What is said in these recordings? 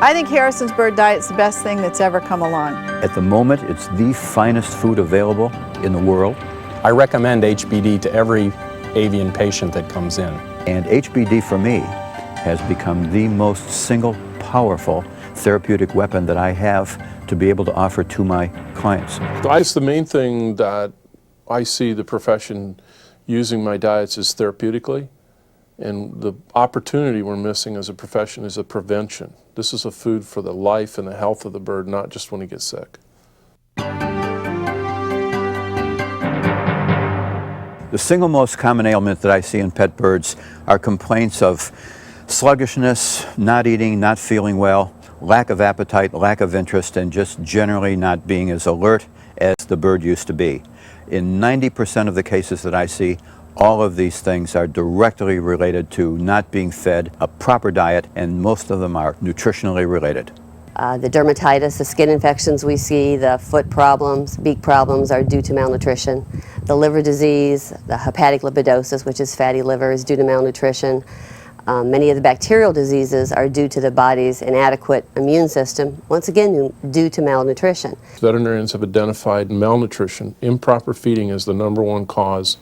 I think Harrison's bird diet's the best thing that's ever come along. At the moment, it's the finest food available in the world. I recommend HBD to every avian patient that comes in. And HBD for me has become the most single powerful therapeutic weapon that I have to be able to offer to my clients. That's the main thing that I see the profession using my diets is therapeutically, and the opportunity we're missing as a profession is a prevention. This is a food for the life and the health of the bird, not just when he gets sick. The single most common ailment that I see in pet birds are complaints of sluggishness, not eating, not feeling well, lack of appetite, lack of interest, and just generally not being as alert as the bird used to be. In 90% of the cases that I see, all of these things are directly related to not being fed a proper diet, and most of them are nutritionally related. The dermatitis, the skin infections we see, the foot problems, beak problems are due to malnutrition. The liver disease, the hepatic lipidosis, which is fatty liver, is due to malnutrition. Many of the bacterial diseases are due to the body's inadequate immune system, once again due to malnutrition. Veterinarians have identified malnutrition, improper feeding, as the #1 cause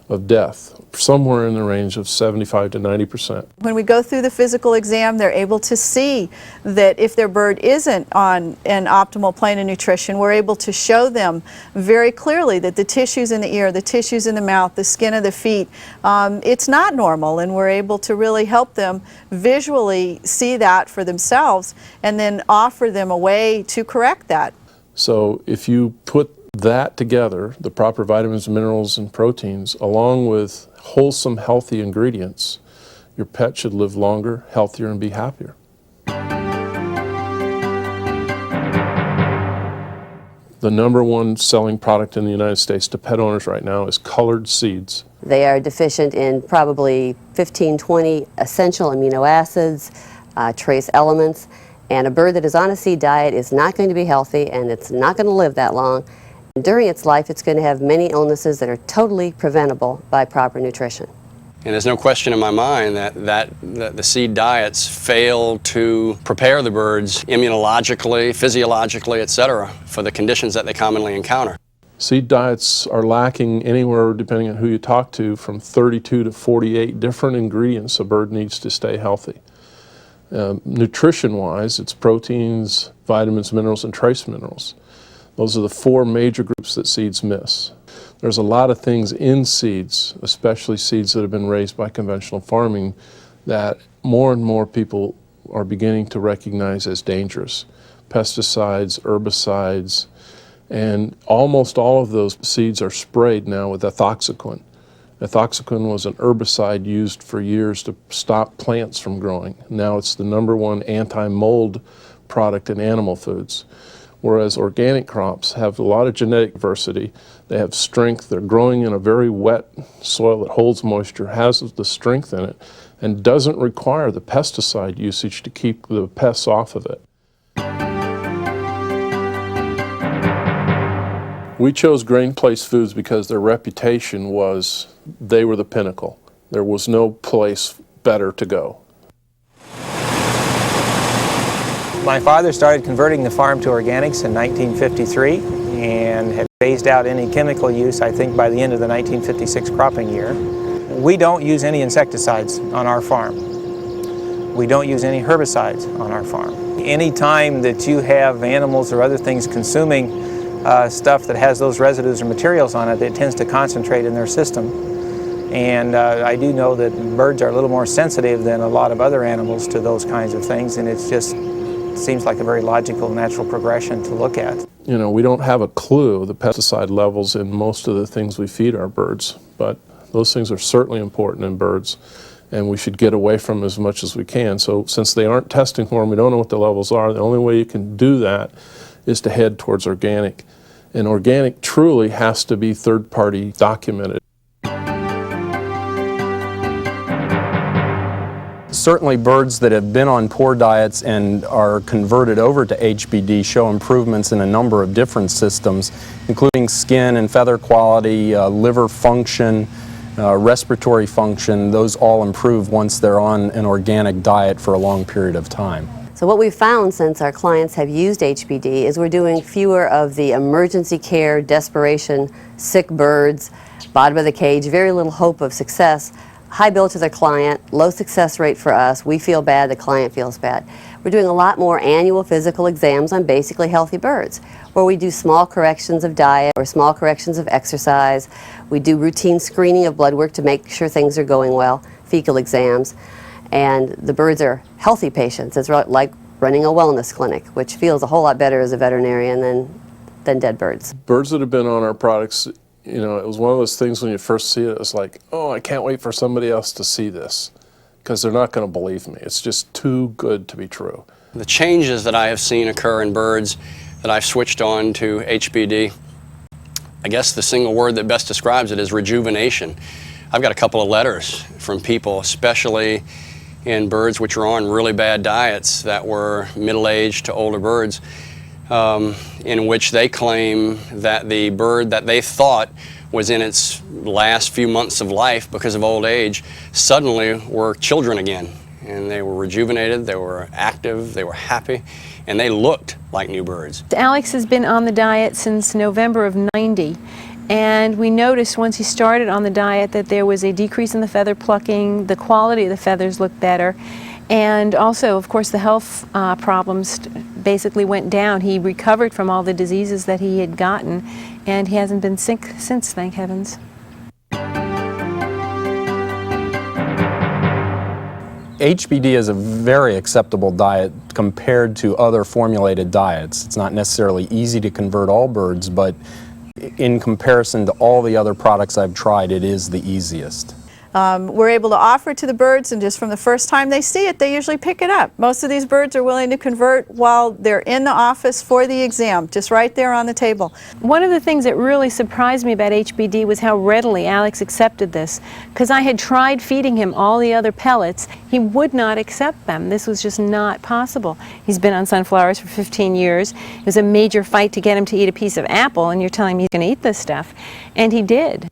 of death, somewhere in the range of 75 to 90%. When we go through the physical exam, they're able to see that if their bird isn't on an optimal plane of nutrition, we're able to show them very clearly that the tissues in the ear, the tissues in the mouth, the skin of the feet, it's not normal, and we're able to really help them visually see that for themselves and then offer them a way to correct that. So if you put that together, the proper vitamins, minerals, and proteins, along with wholesome, healthy ingredients, your pet should live longer, healthier, and be happier. The #1 selling product in the United States to pet owners right now is colored seeds. They are deficient in probably 15, 20 essential amino acids, trace elements, and a bird that is on a seed diet is not going to be healthy, and it's not going to live that long. During its life, it's going to have many illnesses that are totally preventable by proper nutrition. And there's no question in my mind that the seed diets fail to prepare the birds immunologically, physiologically, etc., for the conditions that they commonly encounter. Seed diets are lacking anywhere, depending on who you talk to, from 32 to 48 different ingredients a bird needs to stay healthy. Nutrition-wise, it's proteins, vitamins, minerals, and trace minerals. Those are the 4 major groups that seeds miss. There's a lot of things in seeds, especially seeds that have been raised by conventional farming, that more and more people are beginning to recognize as dangerous. Pesticides, herbicides, and almost all of those seeds are sprayed now with ethoxyquin. Ethoxyquin was an herbicide used for years to stop plants from growing. Now it's the #1 anti-mold product in animal foods. Whereas organic crops have a lot of genetic diversity, they have strength, they're growing in a very wet soil that holds moisture, has the strength in it, and doesn't require the pesticide usage to keep the pests off of it. We chose grain place foods because their reputation was they were the pinnacle. There was no place better to go. My father started converting the farm to organics in 1953 and had phased out any chemical use, I think, by the end of the 1956 cropping year. We don't use any insecticides on our farm. We don't use any herbicides on our farm. Any time that you have animals or other things consuming stuff that has those residues or materials on it, it tends to concentrate in their system. And I do know that birds are a little more sensitive than a lot of other animals to those kinds of things, and it's just seems like a very logical, natural progression to look at. You know, we don't have a clue the pesticide levels in most of the things we feed our birds, but those things are certainly important in birds, and we should get away from them as much as we can. So since they aren't testing for them, we don't know what the levels are. The only way you can do that is to head towards organic. And organic truly has to be third-party documented. Certainly birds that have been on poor diets and are converted over to HBD show improvements in a number of different systems, including skin and feather quality, liver function, respiratory function. Those all improve once they're on an organic diet for a long period of time. So So what we've found since our clients have used HBD is we're doing fewer of the emergency care, desperation, sick birds, bottom of the cage, very little hope of success. High bill to the client, low success rate for us. We feel bad, the client feels bad. We're doing a lot more annual physical exams on basically healthy birds, where we do small corrections of diet or small corrections of exercise. We do routine screening of blood work to make sure things are going well, fecal exams. And the birds are healthy patients. It's like running a wellness clinic, which feels a whole lot better as a veterinarian than dead birds. Birds that have been on our products, you know, it was one of those things when you first see it, it was like, oh, I can't wait for somebody else to see this, because they're not going to believe me. It's just too good to be true. The changes that I have seen occur in birds that I've switched on to HBD, I guess the single word that best describes it is rejuvenation. I've got a couple of letters from people, especially in birds which are on really bad diets that were middle-aged to older birds, in which they claim that the bird that they thought was in its last few months of life because of old age suddenly were children again. And they were rejuvenated, they were active, they were happy, and they looked like new birds. Alex has been on the diet since November of '90. And we noticed once he started on the diet that there was a decrease in the feather plucking, the quality of the feathers looked better, and also, of course, the health problems basically went down. He recovered from all the diseases that he had gotten, and he hasn't been sick since, thank heavens. HBD is a very acceptable diet compared to other formulated diets. It's not necessarily easy to convert all birds, but in comparison to all the other products I've tried, it is the easiest. We're able to offer it to the birds, and just from the first time they see it, they usually pick it up. Most of these birds are willing to convert while they're in the office for the exam, just right there on the table. One of the things that really surprised me about HBD was how readily Alex accepted this, because I had tried feeding him all the other pellets. He would not accept them. This was just not possible. He's been on sunflowers for 15 years. It was a major fight to get him to eat a piece of apple, and you're telling me he's going to eat this stuff. And he did.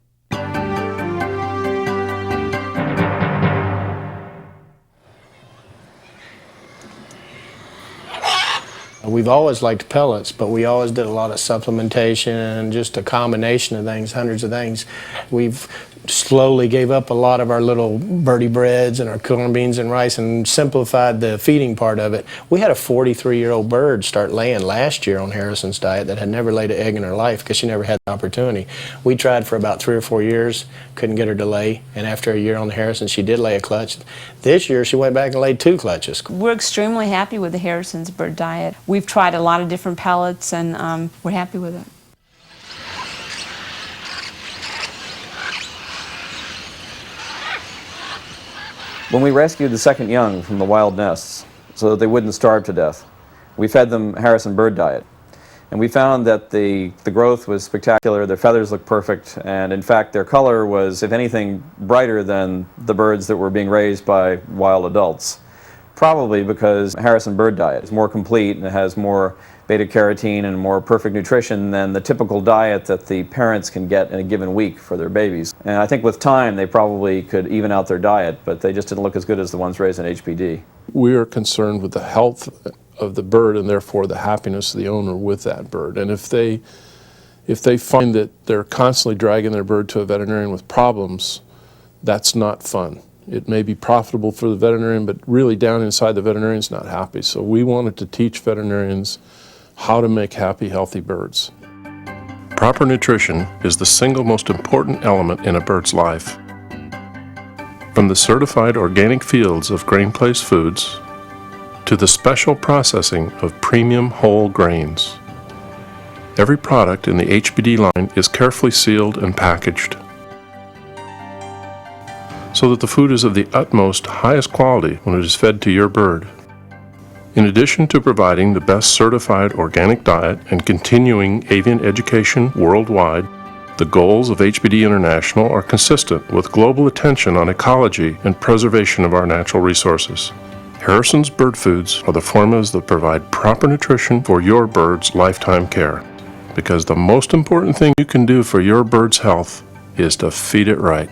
We've always liked pellets, but we always did a lot of supplementation and just a combination of things, hundreds of things. We've slowly gave up a lot of our little birdie breads and our corn beans and rice and simplified the feeding part of it. We had a 43-year-old bird start laying last year on Harrison's diet that had never laid an egg in her life because she never had the opportunity. We tried for about 3 or 4 years, couldn't get her to lay, and after a year on Harrison, she did lay a clutch. This year, she went back and laid 2 clutches. We're extremely happy with the Harrison's bird diet. We've tried a lot of different pellets, and we're happy with it. When we rescued the second young from the wild nests so that they wouldn't starve to death, we fed them Harrison bird diet. And we found that the growth was spectacular, their feathers looked perfect, and in fact their color was, if anything, brighter than the birds that were being raised by wild adults. Probably because Harrison bird diet is more complete and it has more beta-carotene and more perfect nutrition than the typical diet that the parents can get in a given week for their babies. And I think with time they probably could even out their diet, but they just didn't look as good as the ones raised in HBD. We are concerned with the health of the bird and therefore the happiness of the owner with that bird. And if they find that they're constantly dragging their bird to a veterinarian with problems, that's not fun. It may be profitable for the veterinarian, but really down inside the veterinarian's not happy. So we wanted to teach veterinarians how to make happy, healthy birds. Proper nutrition is the single most important element in a bird's life. From the certified organic fields of Grain Place Foods to the special processing of premium whole grains, every product in the HBD line is carefully sealed and packaged so that the food is of the utmost highest quality when it is fed to your bird. In addition to providing the best certified organic diet and continuing avian education worldwide, the goals of HBD International are consistent with global attention on ecology and preservation of our natural resources. Harrison's Bird Foods are the formulas that provide proper nutrition for your bird's lifetime care, because the most important thing you can do for your bird's health is to feed it right.